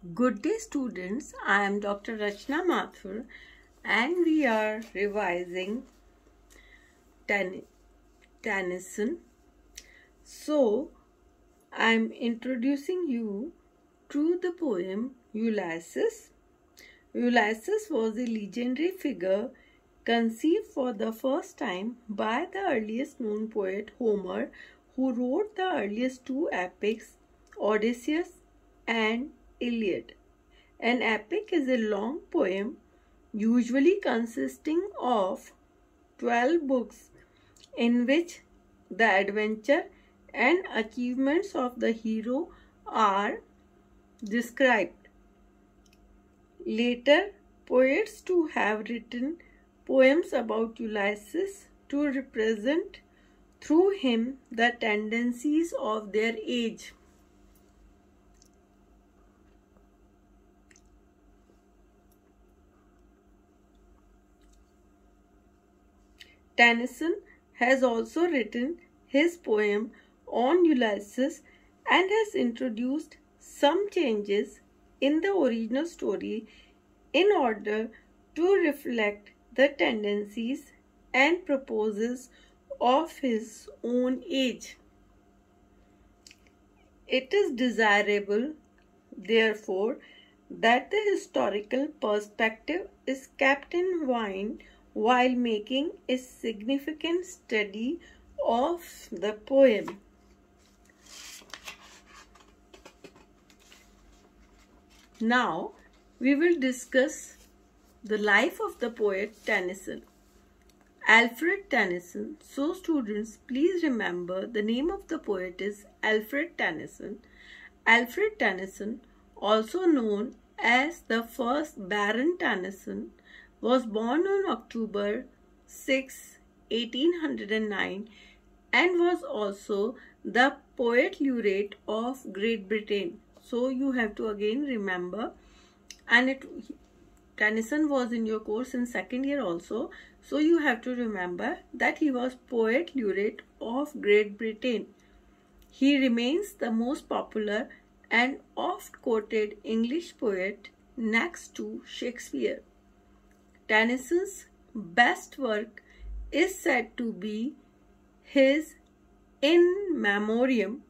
Good day, students. I am Dr. Rachna Mathur and we are revising Tennyson. So, I am introducing you to the poem Ulysses. Ulysses was a legendary figure conceived for the first time by the earliest known poet Homer, who wrote the earliest two epics, Odyssey and Iliad. An epic is a long poem usually consisting of 12 books in which the adventure and achievements of the hero are described. Later, poets too have written poems about Ulysses to represent through him the tendencies of their age. Tennyson has also written his poem on Ulysses and has introduced some changes in the original story in order to reflect the tendencies and purposes of his own age. It is desirable, therefore, that the historical perspective is kept in mind while making a significant study of the poem. Now, we will discuss the life of the poet Tennyson. Alfred Tennyson. So students, please remember the name of the poet is Alfred Tennyson. Alfred Tennyson, also known as the first Baron Tennyson, was born on October 6, 1809 and was also the poet laureate of Great Britain. So you have to again remember, and Tennyson was in your course in second year also. So you have to remember that he was poet laureate of Great Britain. He remains the most popular and oft quoted English poet next to Shakespeare. Tennyson's best work is said to be his In Memoriam,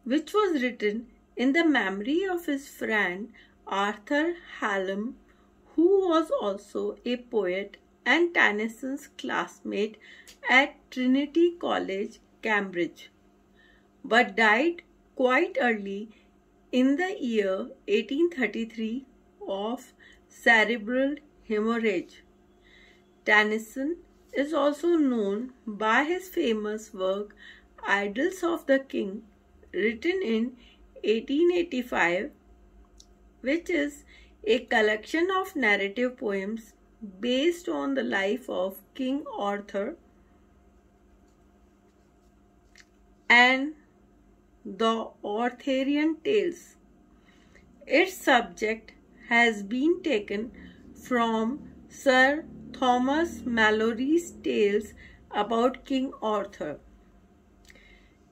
which was written in the memory of his friend Arthur Hallam, who was also a poet and Tennyson's classmate at Trinity College, Cambridge, but died quite early in the year 1833 of cerebral hemorrhage. Tennyson is also known by his famous work Idylls of the King, written in 1885, which is a collection of narrative poems based on the life of King Arthur, and the Arthurian tales. Its subject has been taken from Sir Thomas Malory's tales about King Arthur.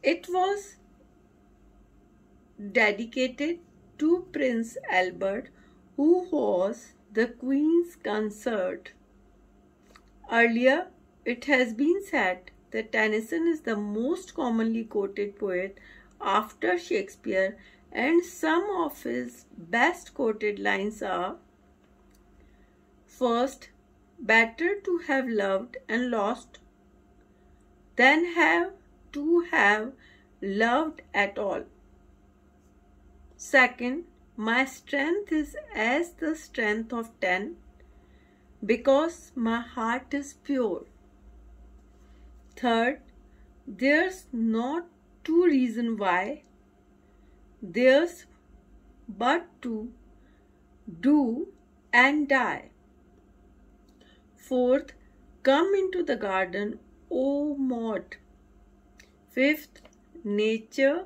It was dedicated to Prince Albert, who was the Queen's consort. Earlier, it has been said that Tennyson is the most commonly quoted poet after Shakespeare, and some of his best quoted lines are: first, better to have loved and lost than to have loved at all. Second, my strength is as the strength of 10, because my heart is pure. Third, there's not two reasons why, there's but to do and die. Fourth, come into the garden, O Maud. Fifth, nature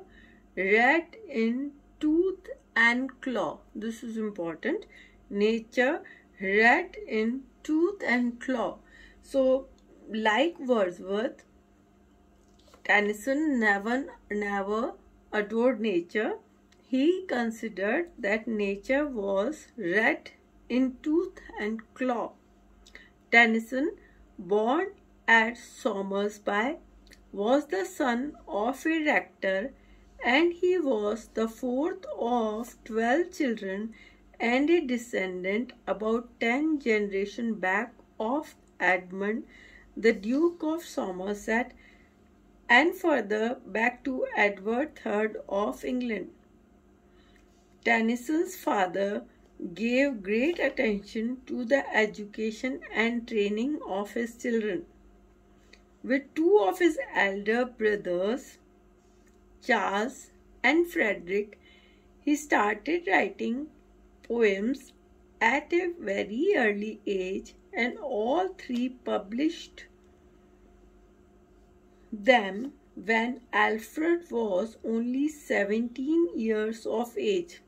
red in tooth and claw. This is important. Nature red in tooth and claw. So, like Wordsworth, Tennyson never adored nature. he considered that nature was red in tooth and claw. Tennyson, born at Somersby, was the son of a rector, and he was the fourth of 12 children and a descendant about 10 generations back of Edmund, the Duke of Somerset, and further back to Edward III of England. Tennyson's father gave great attention to the education and training of his children. With two of his elder brothers, Charles and Frederick, he started writing poems at a very early age, and all three published them when Alfred was only 17 years of age.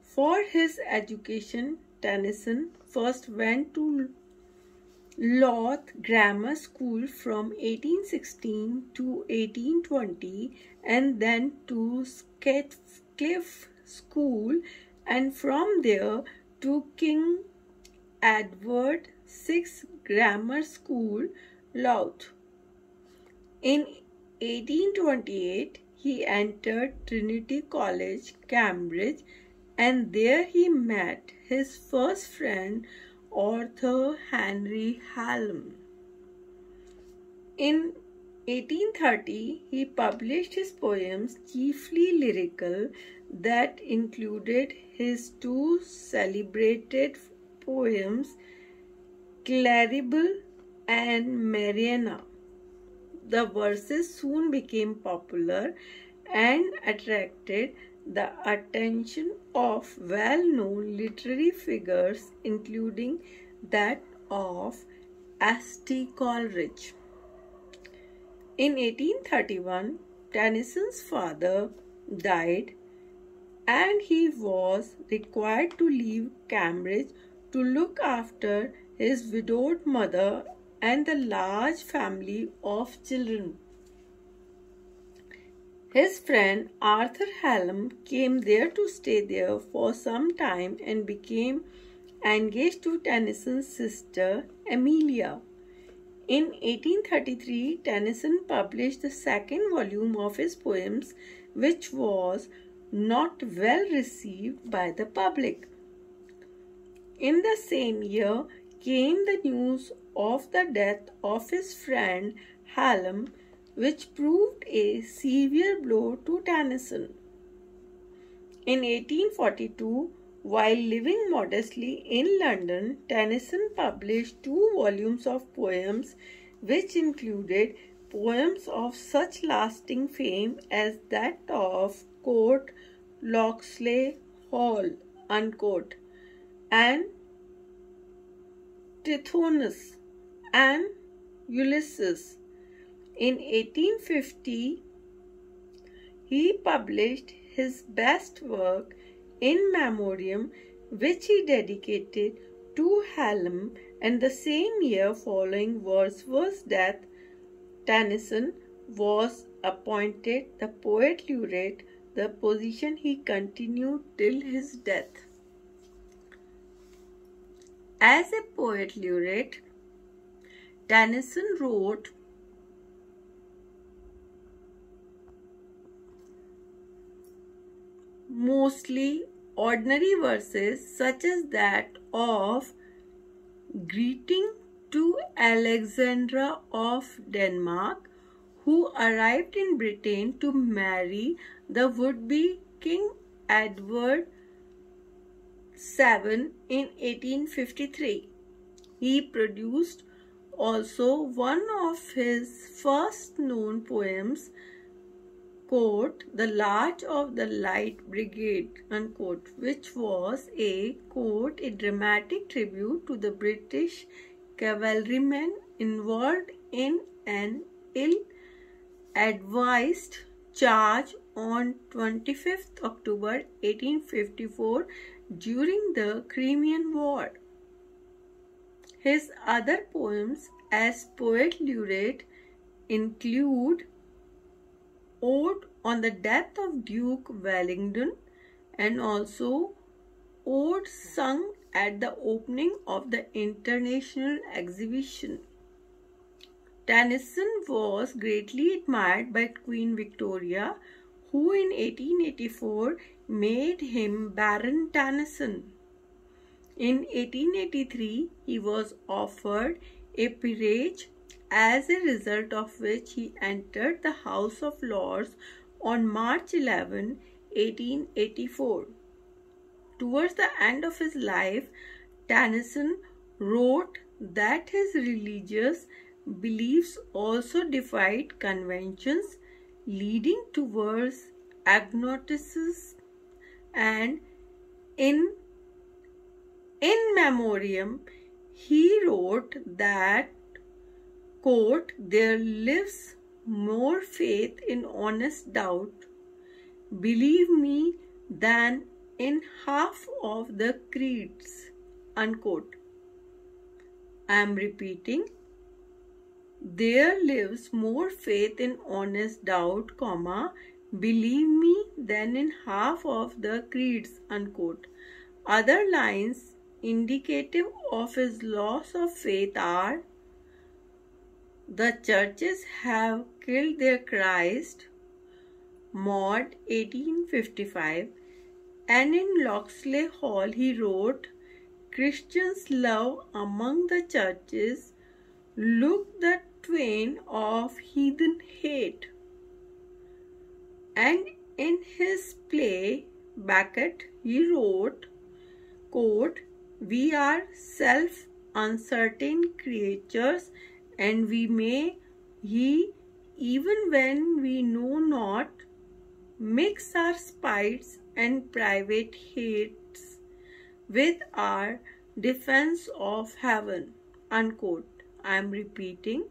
For his education, Tennyson first went to Louth Grammar School from 1816 to 1820, and then to Cliff School, and from there to King Edward VI Grammar School, Louth. In 1828, he entered Trinity College, Cambridge, and there he met his first friend, Arthur Henry Hallam. In 1830, he published his poems, chiefly lyrical, that included his two celebrated poems, Claribel and Mariana. The verses soon became popular and attracted the attention of well-known literary figures, including that of S.T. Coleridge. In 1831, Tennyson's father died, and he was required to leave Cambridge to look after his widowed mother and the large family of children. His friend Arthur Hallam came there to stay there for some time and became engaged to Tennyson's sister Amelia. In 1833, Tennyson published the second volume of his poems, which was not well received by the public. In the same year came the news of the death of his friend Hallam, which proved a severe blow to Tennyson. In 1842, while living modestly in London, Tennyson published 2 volumes of poems, which included poems of such lasting fame as that of Locksley Hall, unquote, and Tithonus and Ulysses. In 1850, he published his best work, In Memoriam, which he dedicated to Hallam, and the same year following Wordsworth's death, Tennyson was appointed the Poet Laureate, the position he continued till his death. As a Poet Laureate, Tennyson wrote mostly ordinary verses, such as that of Greeting to Alexandra of Denmark, who arrived in Britain to marry the would-be King Edward VII in 1853. He produced also one of his first known poems, quote, The Large of the Light Brigade, unquote, which was a, quote, a dramatic tribute to the British cavalrymen involved in an ill-advised charge on 25th October 1854 during the Crimean War. His other poems as Poet Laureate include Ode on the death of Duke Wellington, and also odes sung at the opening of the international exhibition. Tennyson was greatly admired by Queen Victoria, who in 1884 made him Baron Tennyson. In 1883, he was offered a peerage, as a result of which he entered the House of Lords on March 11, 1884. Towards the end of his life, Tennyson wrote that his religious beliefs also defied conventions, leading towards agnosticism, and in memoriam he wrote that, quote, "There lives more faith in honest doubt, believe me, than in half of the creeds," unquote. I am repeating, "There lives more faith in honest doubt, comma, believe me, than in half of the creeds," unquote. Other lines indicative of his loss of faith are, "The churches have killed their Christ," Maud 1855, and in Locksley Hall he wrote, "Christians love among the churches, look the twain of heathen hate." And in his play Becket he wrote, quote, "We are self-uncertain creatures, and we may, ye, even when we know not, mix our spites and private hates with our defense of heaven," unquote. I am repeating,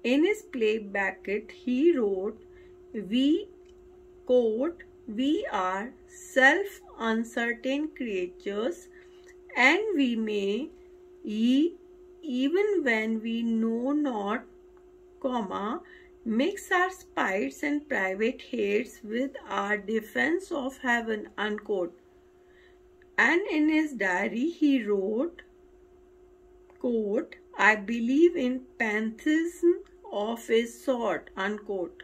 in his play Becket he wrote, "We, quote, we are self-uncertain creatures, and we may, ye, even when we know not, comma, mix our spites and private hates with our defense of heaven," unquote. And in his diary he wrote, quote, "I believe in pantheism of a sort," unquote.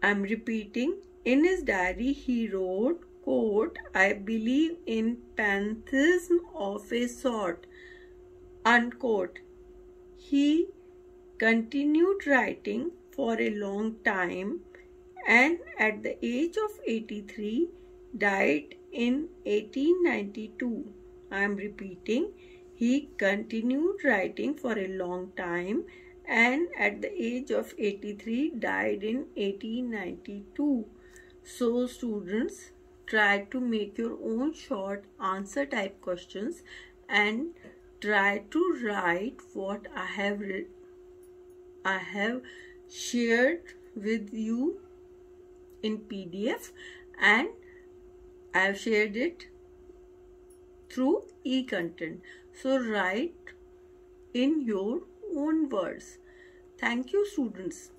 I am repeating, in his diary he wrote, quote, "I believe in pantheism of a sort," unquote. He continued writing for a long time, and at the age of 83 died in 1892. I am repeating, he continued writing for a long time, and at the age of 83 died in 1892. So students, try to make your own short answer type questions and try to write what I have shared with you in PDF, and I have shared it through e-content. So write in your own words. Thank you, students.